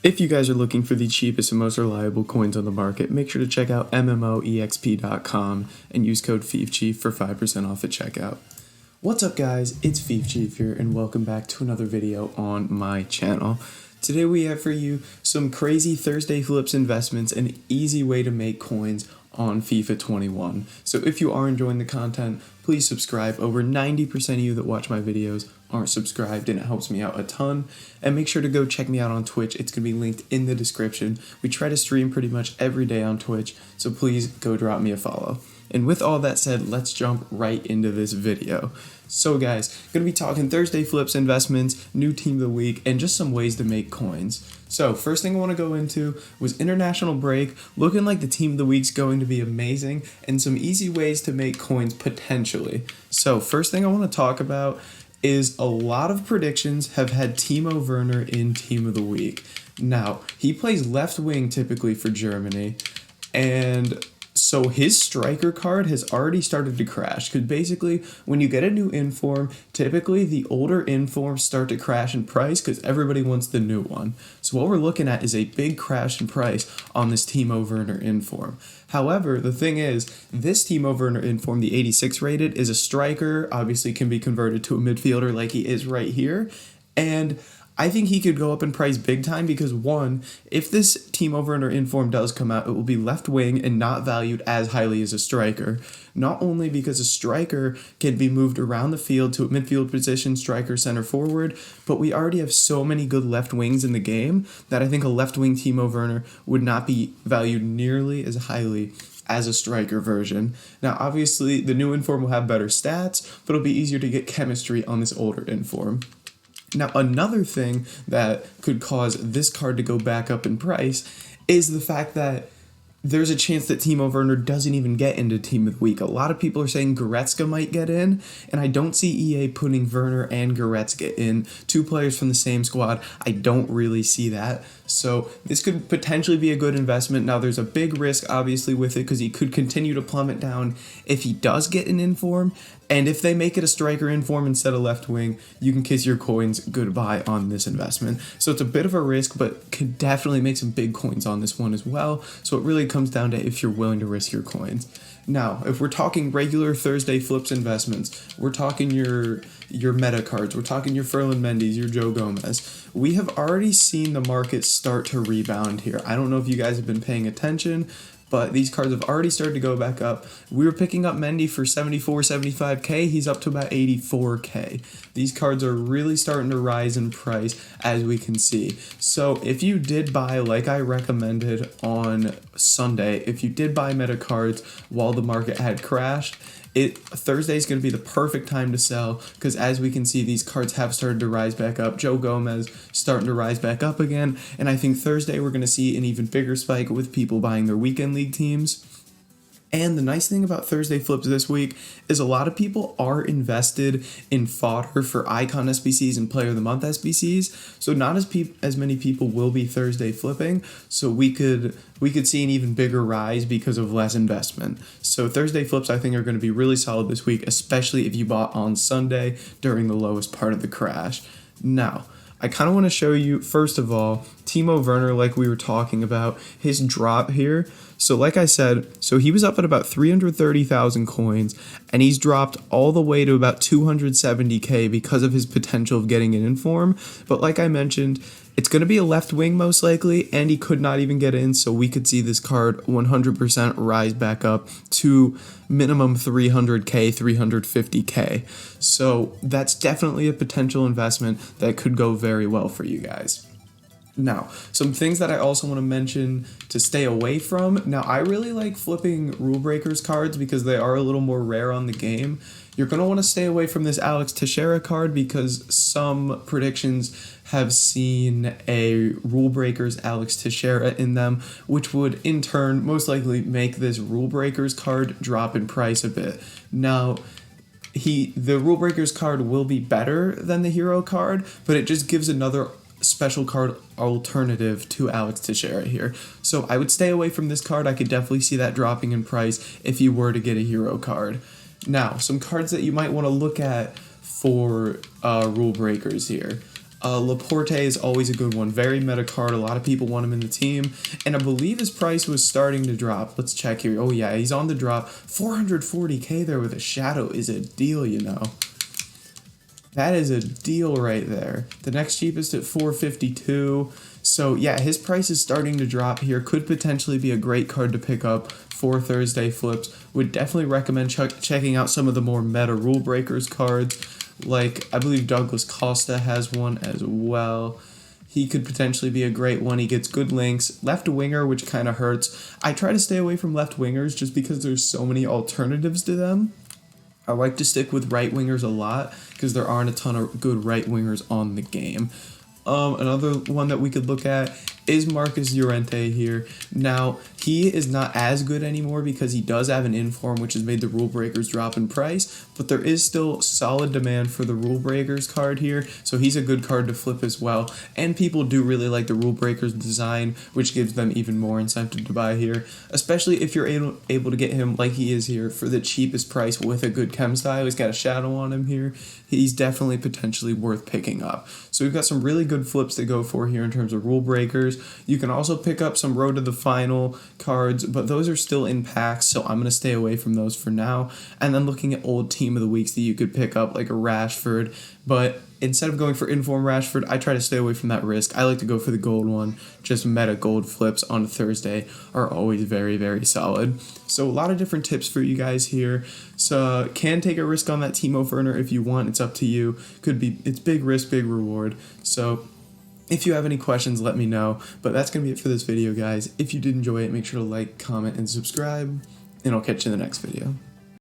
If you guys are looking for the cheapest and most reliable coins on the market, make sure to check out MMOEXP.com and use code FIFCHIEF for 5% off at checkout. What's up guys, it's FIFCHIEF here and welcome back to another video on my channel. Today we have for you some crazy Thursday flips investments and an easy way to make coins on FIFA 21. So if you are enjoying the content, please subscribe. Over 90% of you that watch my videos aren't subscribed and it helps me out a ton. And make sure to go check me out on Twitch. It's going to be linked in the description. We try to stream pretty much every day on Twitch, so please go drop me a follow. And with all that said, let's jump right into this video. So guys, going to be talking Thursday flips, investments, new team of the week, and just some ways to make coins. So first thing I want to go into was international break, looking like the team of the week's going to be amazing, and some easy ways to make coins potentially. So first thing I want to talk about is a lot of predictions have had Timo Werner in team of the week. Now, he plays left wing typically for Germany, and so his striker card has already started to crash, because basically when you get a new inform, typically the older informs start to crash in price because everybody wants the new one. So what we're looking at is a big crash in price on this Timo Werner inform. However, the thing is, this Timo Werner inform, the 86 rated, is a striker, obviously can be converted to a midfielder like he is right here, and I think he could go up in price big time because, one, if this Timo Werner inform does come out, it will be left wing and not valued as highly as a striker. Not only because a striker can be moved around the field to a midfield position, striker, center forward, but we already have so many good left wings in the game that I think a left wing Timo Werner would not be valued nearly as highly as a striker version. Now, obviously, the new inform will have better stats, but it'll be easier to get chemistry on this older inform. Now, another thing that could cause this card to go back up in price is the fact that there's a chance that Timo Werner doesn't even get into Team of the Week. A lot of people are saying Goretzka might get in, and I don't see EA putting Werner and Goretzka in, two players from the same squad. I don't really see that. So this could potentially be a good investment. Now, there's a big risk, obviously, with it because he could continue to plummet down if he does get an inform. And if they make it a striker inform instead of left wing, you can kiss your coins goodbye on this investment. So it's a bit of a risk, but could definitely make some big coins on this one as well. So it really comes down to if you're willing to risk your coins. Now, if we're talking regular Thursday flips investments, we're talking your meta cards, we're talking your Ferland Mendy's, your Joe Gomez. We have already seen the market start to rebound here. I don't know if you guys have been paying attention, but these cards have already started to go back up. We were picking up Mendy for 74, 75k. He's up to about 84k. These cards are really starting to rise in price, as we can see. So if you did buy, like I recommended on Sunday, if you did buy meta cards while the market had crashed, Thursday is going to be the perfect time to sell because, as we can see, these cards have started to rise back up. Joe Gomez starting to rise back up again, and I think Thursday we're going to see an even bigger spike with people buying their weekend league teams. And the nice thing about Thursday flips this week is a lot of people are invested in fodder for icon SBCs and player of the month SBCs. So not as many people will be Thursday flipping. So we could see an even bigger rise because of less investment. So Thursday flips I think are going to be really solid this week, especially if you bought on Sunday during the lowest part of the crash. Now, I kind of want to show you, first of all, Timo Werner, like we were talking about, his drop here. So like I said, so he was up at about 330,000 coins, and he's dropped all the way to about 270k because of his potential of getting an inform. But like I mentioned, it's going to be a left wing most likely, and he could not even get in, so we could see this card 100% rise back up to minimum 300k, 350k. So that's definitely a potential investment that could go very well for you guys. Now, some things that I also want to mention to stay away from. Now, I really like flipping Rule Breakers cards because they are a little more rare on the game. You're going to want to stay away from this Alex Teixeira card because some predictions have seen a Rule Breakers Alex Teixeira in them, which would in turn most likely make this Rule Breakers card drop in price a bit. Now, the Rule Breakers card will be better than the Hero card, but it just gives another special card alternative to Alex Teixeira here. So I would stay away from this card. I could definitely see that dropping in price if you were to get a Hero card. Now, some cards that you might want to look at for Rule Breakers here. Laporte is always a good one. Very meta card. A lot of people want him in the team. And I believe his price was starting to drop. Let's check here. Oh, yeah, he's on the drop. 440k there with a shadow is a deal, you know. That is a deal right there. The next cheapest at 452. So, yeah, his price is starting to drop here. Could potentially be a great card to pick up for Thursday flips. Would definitely recommend checking out some of the more meta rule breakers cards. Like, I believe Douglas Costa has one as well. He could potentially be a great one. He gets good links. Left winger, which kind of hurts. I try to stay away from left wingers just because there's so many alternatives to them. I like to stick with right wingers a lot because there aren't a ton of good right wingers on the game. Another one that we could look at is Marcus Llorente here. Now, he is not as good anymore because he does have an inform, which has made the rule breakers drop in price, but there is still solid demand for the rule breakers card here, so he's a good card to flip as well. And people do really like the rule breakers design, which gives them even more incentive to buy here, especially if you're able to get him like he is here for the cheapest price with a good chem style. He's got a shadow on him here. He's definitely potentially worth picking up. So we've got some really good flips to go for here in terms of rule breakers. You can also pick up some road to the final cards, but those are still in packs, so I'm going to stay away from those for now. And then looking at old team of the weeks that you could pick up, like a Rashford, but instead of going for inform Rashford, I try to stay away from that risk. I like to go for the gold one. Just meta gold flips on Thursday are always very, very solid. So a lot of different tips for you guys here. So can take a risk on that Timo Werner if you want. It's up to you. It's big risk, big reward. So if you have any questions, let me know. But that's going to be it for this video, guys. If you did enjoy it, make sure to like, comment, and subscribe. And I'll catch you in the next video.